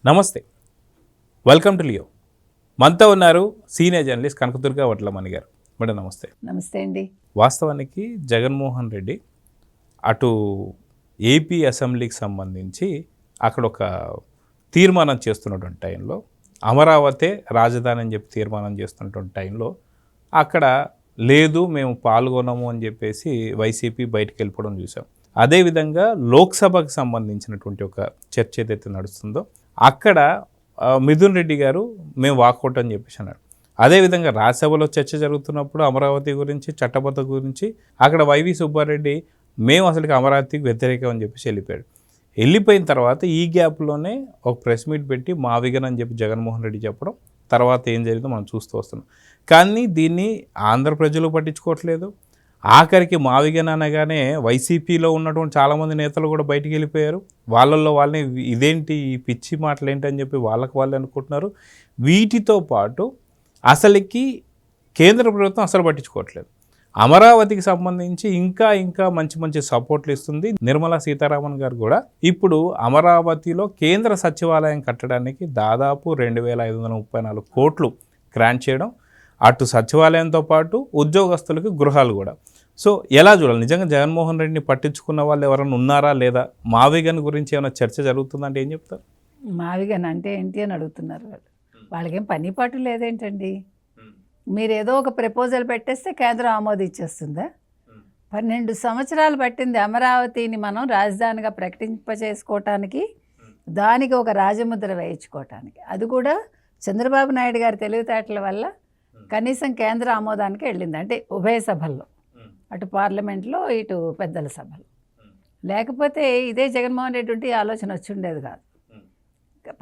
నమస్తే, welcome to Leo. మనతో ఉన్నారు సీనియర్ జర్నలిస్ట్ కనకదుర్గ వడ్లమణి గారు. మేడం నమస్తే. నమస్తే అండి. వాస్తవానికి జగన్మోహన్ రెడ్డి అటు ఏపీ అసెంబ్లీకి సంబంధించి అక్కడ ఒక తీర్మానం చేస్తున్నటువంటి టైంలో, అమరావతి రాజధాని అని చెప్పి తీర్మానం చేస్తున్నటువంటి టైంలో అక్కడ లేదు మేము పాల్గొనము అని చెప్పేసి వైసీపీ బయటికి వెళ్ళిపోవడం చూసాం. అదేవిధంగా లోక్సభకు సంబంధించినటువంటి ఒక చర్చ ఏదైతే నడుస్తుందో అక్కడ మిథున్ రెడ్డి గారు మేము వాకౌట్ అని చెప్పేసి అన్నాడు. అదేవిధంగా రాజ్యసభలో చర్చ జరుగుతున్నప్పుడు అమరావతి గురించి, చట్టబద్ధ గురించి అక్కడ వైవి సుబ్బారెడ్డి మేము అసలుకి అమరావతికి వ్యతిరేకం అని చెప్పేసి వెళ్ళిపోయాడు. వెళ్ళిపోయిన తర్వాత ఈ గ్యాప్లోనే ఒక ప్రెస్ మీట్ పెట్టి మావిగన్ అని చెప్పి జగన్మోహన్ రెడ్డి చెప్పడం, తర్వాత ఏం జరిగిందో మనం చూస్తూ వస్తున్నాం. కానీ దీన్ని ఆంధ్ర ప్రజలు పట్టించుకోవట్లేదు. ఆఖరికి మావిగన్ అనగానే వైసీపీలో ఉన్నటువంటి చాలామంది నేతలు కూడా బయటికి వెళ్ళిపోయారు. వాళ్ళల్లో వాళ్ళని ఇదేంటి ఈ పిచ్చి మాటలు ఏంటి అని చెప్పి వాళ్ళకి వాళ్ళు అనుకుంటున్నారు. వీటితో పాటు అసలుకి కేంద్ర ప్రభుత్వం అసలు పట్టించుకోవట్లేదు. అమరావతికి సంబంధించి ఇంకా మంచి మంచి సపోర్ట్లు ఇస్తుంది. నిర్మలా సీతారామన్ గారు కూడా ఇప్పుడు అమరావతిలో కేంద్ర సచివాలయం కట్టడానికి దాదాపు 2,534 కోట్లు గ్రాంట్ చేయడం, అటు సచివాలయంతో పాటు ఉద్యోగస్తులకు గృహాలు కూడా. సో ఎలా చూడాలి? నిజంగా జగన్మోహన్ రెడ్డిని పట్టించుకున్న వాళ్ళు ఎవరైనా ఉన్నారా లేదా? మావిగన్ గురించి ఏమైనా చర్చ జరుగుతుందంటే ఏం చెప్తారు? మావిగన్ అంటే ఏంటి అని అడుగుతున్నారు వాళ్ళు. వాళ్ళకేం పని పాటు లేదేంటండి? మీరు ఏదో ఒక ప్రపోజల్ పెట్టేస్తే కేంద్రం ఆమోదించేస్తుందా? 12 సంవత్సరాలు పట్టింది అమరావతిని మనం రాజధానిగా ప్రకటింపచేసుకోవటానికి, దానికి ఒక రాజముద్ర వేయించుకోవటానికి. అది కూడా చంద్రబాబు నాయుడు గారి తెలివితేటల వల్ల కనీసం కేంద్ర ఆమోదానికి వెళ్ళింది. అంటే ఉభయ సభల్లో, అటు పార్లమెంట్లో ఇటు పెద్దల సభలు. లేకపోతే ఇదే జగన్మోహన్ రెడ్డి ఉంటే ఈ ఆలోచన వచ్చి ఉండేది కాదు.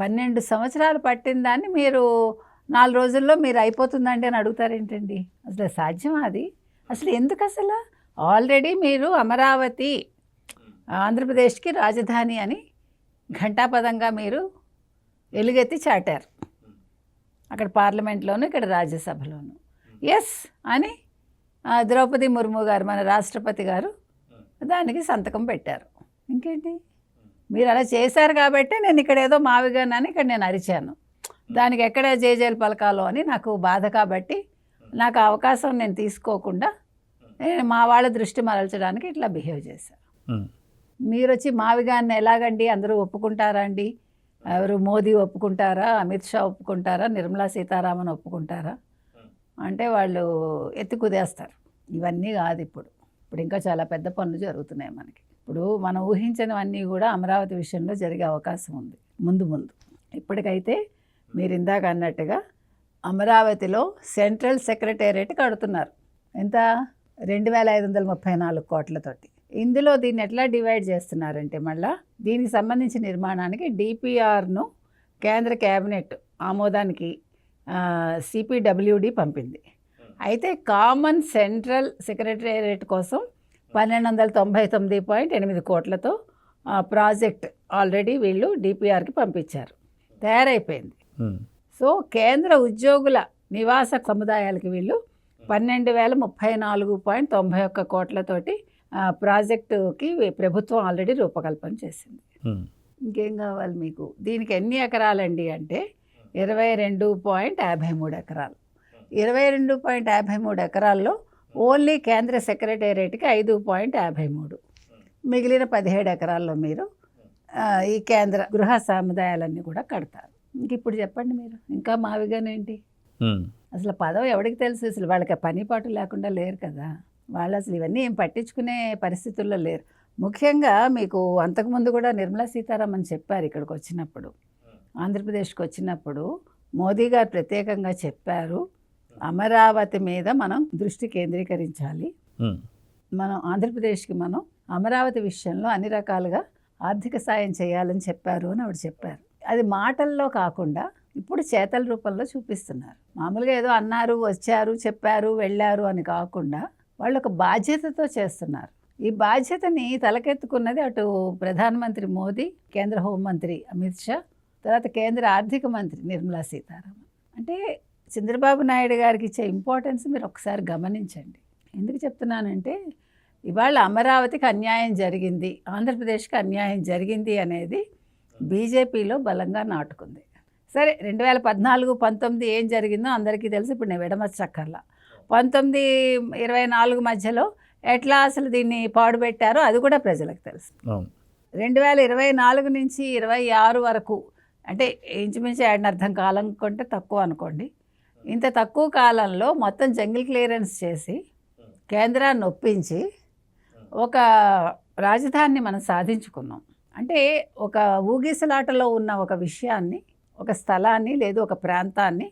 12 సంవత్సరాలు పట్టిన దాన్ని మీరు 4 రోజుల్లో మీరు అయిపోతుందండి అని అడుగుతారేంటండి? అసలు సాధ్యమా అది? అసలు ఎందుకు? అసలు ఆల్రెడీ మీరు అమరావతి ఆంధ్రప్రదేశ్కి రాజధాని అని ఘంటాపదంగా మీరు ఎలుగెత్తి చాటారు. అక్కడ పార్లమెంట్లోను, ఇక్కడ రాజ్యసభలోను ఎస్ అని ద్రౌపది ముర్ము గారు, మన రాష్ట్రపతి గారు దానికి సంతకం పెట్టారు. ఇంకేంటి? మీరు అలా చేశారు కాబట్టి నేను ఇక్కడ ఏదో మావిగన్ అని ఇక్కడ నేను అరిచాను. దానికి ఎక్కడ జేజేలు పలకాలో అని నాకు బాధ కాబట్టి నాకు అవకాశం నేను తీసుకోకుండా నేను మా వాళ్ళ దృష్టి మరల్చడానికి ఇట్లా బిహేవ్ చేశాను. మీరు వచ్చి మావిగాన్ని ఎలాగండి అందరూ ఒప్పుకుంటారా అండి? ఎవరు మోదీ ఒప్పుకుంటారా? అమిత్ షా ఒప్పుకుంటారా? నిర్మలా సీతారామన్ ఒప్పుకుంటారా? అంటే వాళ్ళు ఎత్తి కుదేస్తారు. ఇవన్నీ కాదు. ఇప్పుడు ఇంకా చాలా పెద్ద పనులు జరుగుతున్నాయి మనకి. ఇప్పుడు మనం ఊహించినవన్నీ కూడా అమరావతి విషయంలో జరిగే అవకాశం ఉంది ముందు. ఇప్పటికైతే మీరు ఇందాక అన్నట్టుగా అమరావతిలో సెంట్రల్ సెక్రటేరియట్ కడుతున్నారు. ఎంత? 2,534 కోట్లతోటి. ఇందులో దీన్ని ఎట్లా డివైడ్ చేస్తున్నారంటే, మళ్ళీ దీనికి సంబంధించిన నిర్మాణానికి డిపిఆర్ను కేంద్ర కేబినెట్ ఆమోదానికి సిపిడబ్ల్యూడి పంపింది. అయితే కామన్ సెంట్రల్ సెక్రటేరియట్ కోసం 1,299.8 కోట్లతో ప్రాజెక్ట్ ఆల్రెడీ వీళ్ళు డిపిఆర్కి పంపించారు, తయారైపోయింది. సో కేంద్ర ఉద్యోగుల నివాస సముదాయాలకి వీళ్ళు 12,034.91 కోట్లతోటి ప్రాజెక్టుకి ప్రభుత్వం ఆల్రెడీ రూపకల్పన చేసింది. ఇంకేం కావాలి మీకు? దీనికి ఎన్ని ఎకరాలండి అంటే 22.53 ఎకరాలు. 22.53 ఎకరాల్లో ఓన్లీ కేంద్ర సెక్రటేరియట్కి 5.53, మిగిలిన 17 ఎకరాల్లో మీరు ఈ కేంద్ర గృహ సముదాయాలన్నీ కూడా కడతారు. ఇంక ఇప్పుడు చెప్పండి మీరు, ఇంకా మావిగానేంటి? అసలు పదవి ఎవరికి తెలుసు? అసలు వాళ్ళకి పని పాటు లేకుండా లేరు కదా వాళ్ళు. అసలు ఇవన్నీ ఏం పట్టించుకునే పరిస్థితుల్లో లేరు. ముఖ్యంగా మీకు అంతకుముందు కూడా నిర్మలా సీతారామన్ చెప్పారు, ఇక్కడికి వచ్చినప్పుడు, ఆంధ్రప్రదేశ్కి వచ్చినప్పుడు మోదీ గారు ప్రత్యేకంగా చెప్పారు, అమరావతి మీద మనం దృష్టి కేంద్రీకరించాలి. మనం ఆంధ్రప్రదేశ్కి మనం అమరావతి విషయంలో అన్ని రకాలుగా ఆర్థిక సాయం చేయాలని చెప్పారు అని ఆవిడ చెప్పారు. అది మాటల్లో కాకుండా ఇప్పుడు చేతల రూపంలో చూపిస్తున్నారు. మామూలుగా ఏదో అన్నారు, వచ్చారు, చెప్పారు, వెళ్ళారు అని కాకుండా వాళ్ళు ఒక బాధ్యతతో చేస్తున్నారు. ఈ బాధ్యతని తలకెత్తుకున్నది అటు ప్రధానమంత్రి మోదీ, కేంద్ర హోంమంత్రి అమిత్ షా, తర్వాత కేంద్ర ఆర్థిక మంత్రి నిర్మలా సీతారామన్. అంటే చంద్రబాబు నాయుడు గారికి ఇచ్చే ఇంపార్టెన్స్ మీరు ఒకసారి గమనించండి. ఎందుకు చెప్తున్నానంటే, ఇవాళ అమరావతికి అన్యాయం జరిగింది, ఆంధ్రప్రదేశ్కి అన్యాయం జరిగింది అనేది బీజేపీలో బలంగా నాటుకుంది. సరే 2014-19 ఏం జరిగిందో అందరికీ తెలుసు. ఇప్పుడు నేను విడమర్చక్కర్లా. 19-24 మధ్యలో ఎట్లా అసలు దీన్ని పాడుపెట్టారో అది కూడా ప్రజలకు తెలుసు. 2024 నుంచి 26 వరకు అంటే ఇంచుమించు ఏడనర్థం కాలం కొంటే తక్కువ అనుకోండి. ఇంత తక్కువ కాలంలో మొత్తం జంగిల్ క్లియరెన్స్ చేసి కేంద్రాన్ని ఒప్పించి ఒక రాజధానిని మనం సాధించుకున్నాం. అంటే ఒక ఊగిసలాటలో ఉన్న ఒక విషయాన్ని, ఒక స్థలాన్ని లేదు ఒక ప్రాంతాన్ని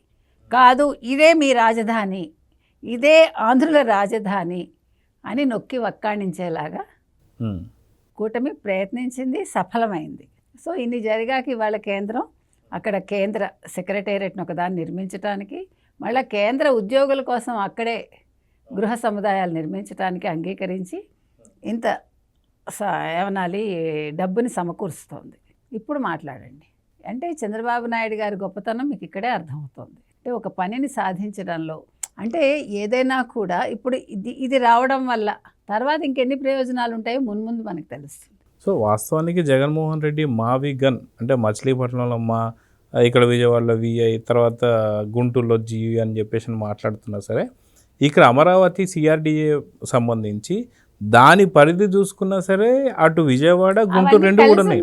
కాదు ఇదే మీ రాజధాని, ఇదే ఆంధ్రుల రాజధాని అని నొక్కి వక్కాణించేలాగా కూటమి ప్రయత్నించింది, సఫలమైంది. సో ఇన్ని జరిగాక ఇవాళ కేంద్రం అక్కడ కేంద్ర సెక్రటేరియట్ను ఒకదాన్ని నిర్మించడానికి, మళ్ళీ కేంద్ర ఉద్యోగుల కోసం అక్కడే గృహ సముదాయాలు నిర్మించడానికి అంగీకరించి ఇంత ఏమనాలి డబ్బుని సమకూరుస్తోంది. ఇప్పుడు మాట్లాడండి. అంటే చంద్రబాబు నాయుడు గారి గొప్పతనం మీకు ఇక్కడే అర్థమవుతుంది. అంటే ఒక పనిని సాధించడంలో అంటే ఏదైనా కూడా ఇప్పుడు ఇది రావడం వల్ల తర్వాత ఇంకెన్ని ప్రయోజనాలు ఉంటాయో మున్ముందు మనకు తెలుస్తుంది. సో వాస్తవానికి జగన్మోహన్ రెడ్డి మావి గన్ అంటే మచిలీపట్నంలో మా, ఇక్కడ విజయవాడలో విఐ, తర్వాత గుంటూరులో జియు అని చెప్పేసి మాట్లాడుతున్నా సరే, ఇక్కడ అమరావతి సిఆర్డిఏ సంబంధించి దాని పరిధి చూసుకున్నా సరే అటు విజయవాడ గుంటూరు రెండు కూడా ఉన్నాయి.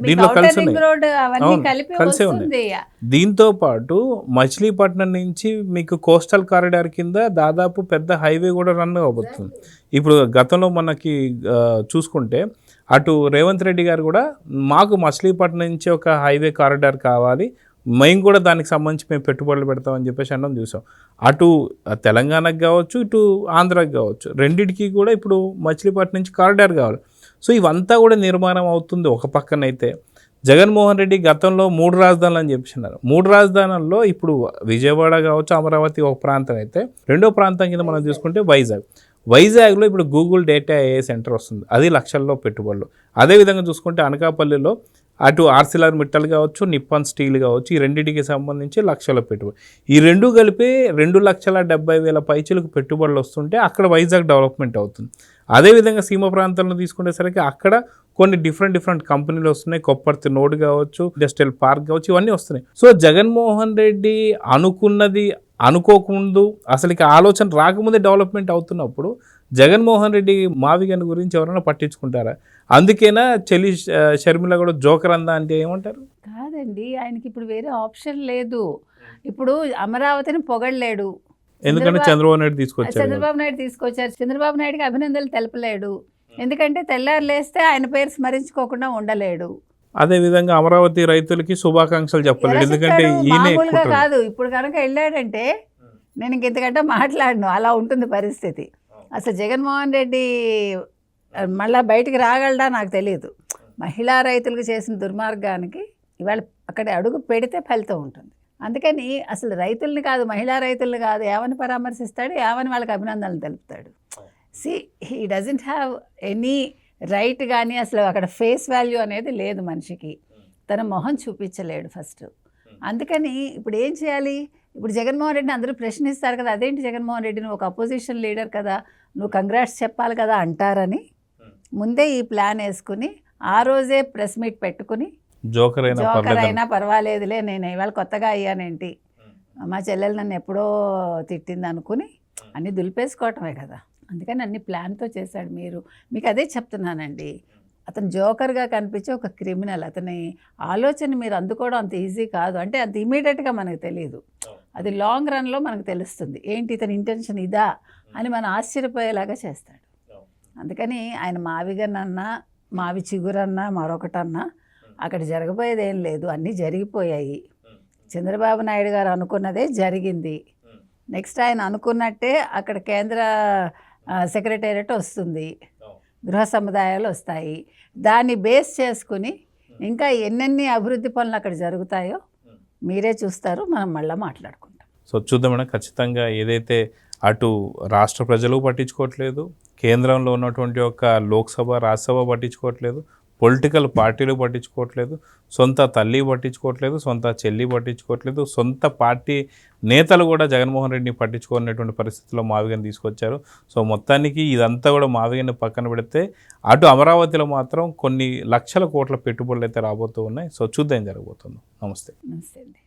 దీంట్లో కలిసి ఉన్నాయి, కలిసే ఉన్నాయి. దీంతో పాటు మచిలీపట్నం నుంచి మీకు కోస్టల్ కారిడార్ కింద దాదాపు పెద్ద హైవే కూడా రన్ అవబోతుంది. ఇప్పుడు గతంలో మనకి చూసుకుంటే అటు రేవంత్ రెడ్డి గారు కూడా మాకు మచిలీపట్నం నుంచి ఒక హైవే కారిడార్ కావాలి, మేము కూడా దానికి సంబంధించి మేము పెట్టుబడులు పెడతామని చెప్పేసి అనడం చూసాం. అటు తెలంగాణకు కావచ్చు, ఇటు ఆంధ్రాకి కావచ్చు, రెండింటికి కూడా ఇప్పుడు మచిలీపట్నం నుంచి కారిడార్ కావాలి. సో ఇవంతా కూడా నిర్మాణం అవుతుంది. ఒక పక్కనైతే జగన్మోహన్ రెడ్డి గతంలో 3 రాజధానులు అని చెప్పినారు. 3 రాజధానుల్లో ఇప్పుడు విజయవాడ కావచ్చు, అమరావతి ఒక ప్రాంతం అయితే, రెండో ప్రాంతం కింద మనం చూసుకుంటే వైజాగ్లో ఇప్పుడు గూగుల్ డేటా AI సెంటర్ వస్తుంది, అది లక్షల్లో పెట్టుబడులు. అదేవిధంగా చూసుకుంటే అనకాపల్లిలో అటు ఆర్సిలర్ మిట్టల్ కావచ్చు, నిప్పాన్ స్టీల్ కావచ్చు, ఈ రెండింటికి సంబంధించి లక్షల పెట్టుబడి. ఈ రెండు కలిపి 2,70,000 పైచలకు పెట్టుబడులు వస్తుంటే అక్కడ వైజాగ్ డెవలప్మెంట్ అవుతుంది. అదేవిధంగా సీమ ప్రాంతంలో తీసుకునేసరికి అక్కడ కొన్ని డిఫరెంట్ కంపెనీలు వస్తున్నాయి. కొప్పర్తి నోడ్ కావచ్చు, ఇండస్ట్రియల్ పార్క్ కావచ్చు, ఇవన్నీ వస్తున్నాయి. సో జగన్మోహన్ రెడ్డి అనుకున్నది అనుకోకముందు అసలు ఆలోచన రాకముందే డెవలప్మెంట్ అవుతున్నప్పుడు జగన్మోహన్ రెడ్డి మావిగన్ గురించి ఎవరైనా పట్టించుకుంటారా? అందుకేనా చెల్లి షర్మిల కూడా జోకర్ అందా అంటే ఏమంటారు? కాదండి, ఆయనకి ఇప్పుడు వేరే ఆప్షన్ లేదు. ఇప్పుడు అమరావతిని పొగడలేడు, ఎందుకంటే చంద్రబాబు నాయుడు తీసుకొచ్చారు. చంద్రబాబు నాయుడుకి అభినందనలు తెలపలేడు, ఎందుకంటే తెల్లారు లేస్తే ఆయన పేరు స్మరించుకోకుండా ఉండలేడు. అదే విధంగా అమరావతి రైతులకి శుభాకాంక్షలు చెప్పలేడు, ఎందుకంటే మామూలుగా కాదు. ఇప్పుడు కనుక వెళ్ళాడంటే నేను ఇంకెంతకంటే మాట్లాడను, అలా ఉంటుంది పరిస్థితి. అసలు జగన్మోహన్ రెడ్డి మళ్ళీ బయటికి రాగలడా నాకు తెలియదు. మహిళా రైతులకు చేసిన దుర్మార్గానికి ఇవాళ అక్కడ అడుగు పెడితే ఫలితం ఉంటుంది. అందుకని అసలు రైతుల్ని కాదు, మహిళా రైతుల్ని కాదు, ఏమని పరామర్శిస్తాడు, ఏమని వాళ్ళకి అభినందనలు తెలుపుతాడు. He doesn't have any right. కానీ అసలు అక్కడ ఫేస్ వాల్యూ అనేది లేదు మనిషికి, తన మొహం చూపించలేడు ఫస్ట్. అందుకని ఇప్పుడు ఏం చేయాలి? ఇప్పుడు జగన్మోహన్ రెడ్డిని అందరూ ప్రశ్నిస్తారు కదా, అదేంటి జగన్మోహన్ రెడ్డి నువ్వు ఒక అపోజిషన్ లీడర్ కదా, నువ్వు కంగ్రాట్స్ చెప్పాలి కదా అంటారని ముందే ఈ ప్లాన్ వేసుకుని ఆ రోజే ప్రెస్ మీట్ పెట్టుకుని జోకర్ అయినా పర్వాలేదులే, నేను ఇవాళ కొత్తగా అయ్యానేంటి, మా చెల్లెలు నన్ను ఎప్పుడో తిట్టింది అనుకుని అన్నీ దులిపేసుకోవటమే కదా. అందుకని అన్ని ప్లాన్తో చేశాడు. మీకు అదే చెప్తున్నానండి, అతను జోకర్గా కనిపించే ఒక క్రిమినల్. అతని ఆలోచన మీరు అందుకోవడం అంత ఈజీ కాదు. అంటే అంత ఇమీడియట్గా మనకు తెలియదు, అది లాంగ్ రన్లో మనకు తెలుస్తుంది ఏంటి ఇతని ఇంటెన్షన్ ఇదా అని మనం ఆశ్చర్యపోయేలాగా చేస్తాడు. అందుకని ఆయన మావిగనన్నా మావి చిగురన్నా మరొకటన్నా అక్కడ జరగబోయేది ఏం లేదు, అన్నీ జరిగిపోయాయి. చంద్రబాబు నాయుడు గారు అనుకున్నదే జరిగింది. నెక్స్ట్ ఆయన అనుకున్నట్టే అక్కడ కేంద్ర సెక్రటేరియట్ వస్తుంది, గృహ సముదాయాలు వస్తాయి. దాన్ని బేస్ చేసుకుని ఇంకా ఎన్నెన్ని అభివృద్ధి పనులు అక్కడ జరుగుతాయో మీరే చూస్తారు, మనం మళ్ళీ మాట్లాడుకుంటాం. సో చూద్దామన్నా, ఖచ్చితంగా ఏదైతే అటు రాష్ట్ర ప్రజలు పట్టించుకోవట్లేదు, కేంద్రంలో ఉన్నటువంటి ఒక లోక్సభ రాజ్యసభ పట్టించుకోవట్లేదు, పొలిటికల్ పార్టీలు పట్టించుకోవట్లేదు, సొంత తల్లి పట్టించుకోవట్లేదు, సొంత చెల్లి పట్టించుకోవట్లేదు, సొంత పార్టీ నేతలు కూడా జగన్మోహన్ రెడ్డిని పట్టించుకునేటువంటి పరిస్థితుల్లో మావిగని తీసుకొచ్చారు. సో మొత్తానికి ఇదంతా కూడా మావిగని పక్కన పెడితే అటు అమరావతిలో మాత్రం కొన్ని లక్షల కోట్ల పెట్టుబడులు అయితే రాబోతూ ఉన్నాయి. సో చూద్దాం జరగబోతుందో. నమస్తే. నమస్తే అండి.